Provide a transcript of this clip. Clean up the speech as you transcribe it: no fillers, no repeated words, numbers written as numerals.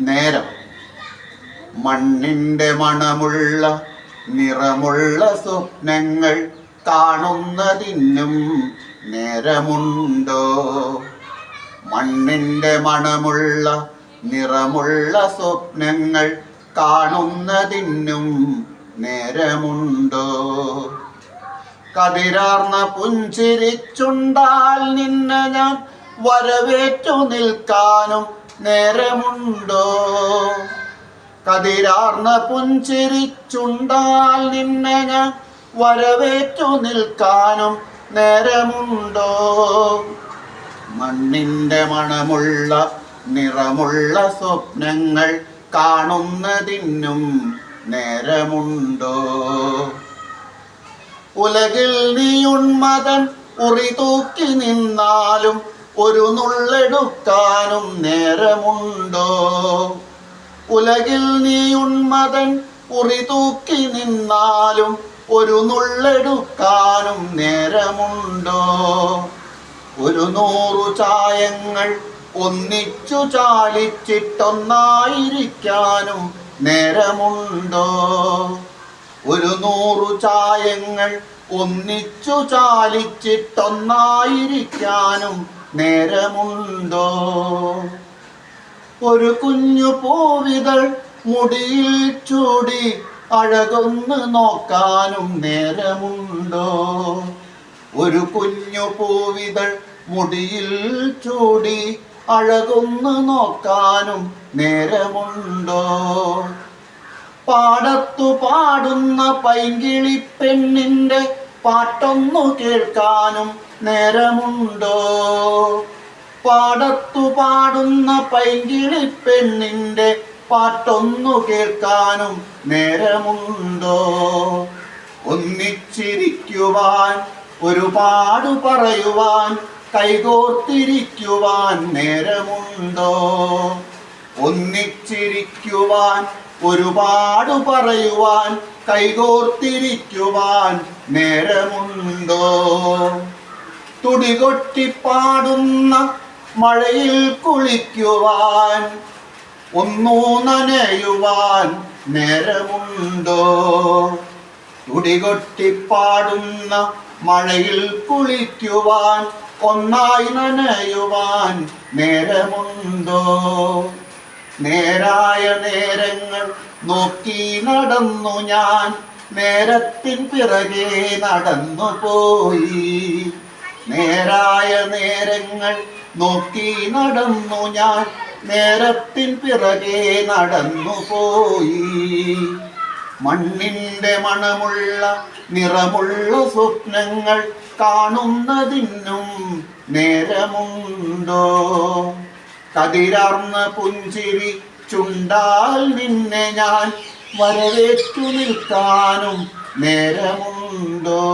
നേരം. മണ്ണിൻ്റെ മണമുള്ള നിറമുള്ള സ്വപ്നങ്ങൾ കാണുന്നതിനും നേരമുണ്ടോ? മണ്ണിൻ്റെ മണമുള്ള നിറമുള്ള സ്വപ്നങ്ങൾ കാണുന്നതിനും നേരമുണ്ടോ? കതിരാർന്ന പുഞ്ചിരിച്ചുണ്ടാൽ നിന്നെ ഞാൻ വരവേറ്റു നിൽക്കാനും നേരമുണ്ടോ? കതിരാർന്ന പുഞ്ചിരിച്ചുണ്ടാൽ നിന്നെ ഞാൻ വരവേറ്റു നിൽക്കാനും നേരമുണ്ടോ? മണ്ണിൻ്റെ മണമുള്ള നിറമുള്ള സ്വപ്നങ്ങൾ കാണുന്നതിനും നേരമുണ്ടോ? ഉലകിൽ നീ ഉന്മതൻ ഉറിതൂക്കി നിന്നാലും ഒരു നുള്ളെടുക്കാനും നേരമുണ്ടോ? ഉലകിൽ നീ ഉന്മതൻ ഉറിതൂക്കി നിന്നാലും ഒരു നുള്ളെടുക്കാനും നേരമുണ്ടോ? 100 ചായങ്ങൾ ഒന്നിച്ചു ചാലിച്ചിട്ടൊന്നായിരിക്കാനും നേരമുണ്ടോ? 100 ചായങ്ങൾ ഒന്നിച്ചു ചാലിച്ചിട്ടൊന്നായിരിക്കാനും നേരമുണ്ടോ? ഒരു കുഞ്ഞു പൂവിതൾ മുടിയിൽ ചൂടി അഴകൊന്ന് നോക്കാനും നേരമുണ്ടോ? ഒരു കുഞ്ഞു പൂവിതൾ മുടിയിൽ ചൂടി അഴകൊന്ന് നോക്കാനും നേരമുണ്ടോ? പാടത്തു പാടുന്ന പൈങ്കിളി പെണ്ണിൻ്റെ പാട്ടൊന്നു കേൾക്കാനും നേരമുണ്ടോ? പാടത്തു പാടുന്ന പൈങ്കിളി പെണ്ണിൻ്റെ പാട്ടൊന്നു കേൾക്കാനും നേരമുണ്ടോ? ഒന്നിച്ചിരിക്കുവാൻ ഒരുപാട് പറയുവാൻ കൈകോർത്തിരിക്കുവാൻ നേരമുണ്ടോ? ഒന്നിച്ചിരിക്കുവാൻ ഒരുപാട് പറയുവാൻ കൈകോർത്തിരിക്കുവാൻ നേരമുണ്ടോ? തുടികൊട്ടിപ്പാടുന്ന മഴയിൽ കുളിക്കുവാൻ ഒന്നു നനയുവാൻ നേരമുണ്ടോ? തുടികൊട്ടിപ്പാടുന്ന മഴയിൽ കുളിക്കുവാൻ ഒന്നായി നനയുവാൻ നേരമുണ്ടോ? നേരായ നേരങ്ങൾ നോക്കി നടന്നു ഞാൻ നേരത്തിൻ പിറകെ നടന്നു പോയി. നേരായ നേരങ്ങൾ നോക്കി നടന്നു ഞാൻ നേരത്തിൻ പിറകെ നടന്നു പോയി. മണ്ണിൻ്റെ മണമുള്ള നിറമുള്ള സ്വപ്നങ്ങൾ കാണുന്നതിനും നേരമുണ്ടോ? കതിരാർന്ന പുഞ്ചിരി ചുണ്ടാൽ നിന്നെ ഞാൻ വരവേറ്റു നിൽക്കാനും നേരമുണ്ടോ?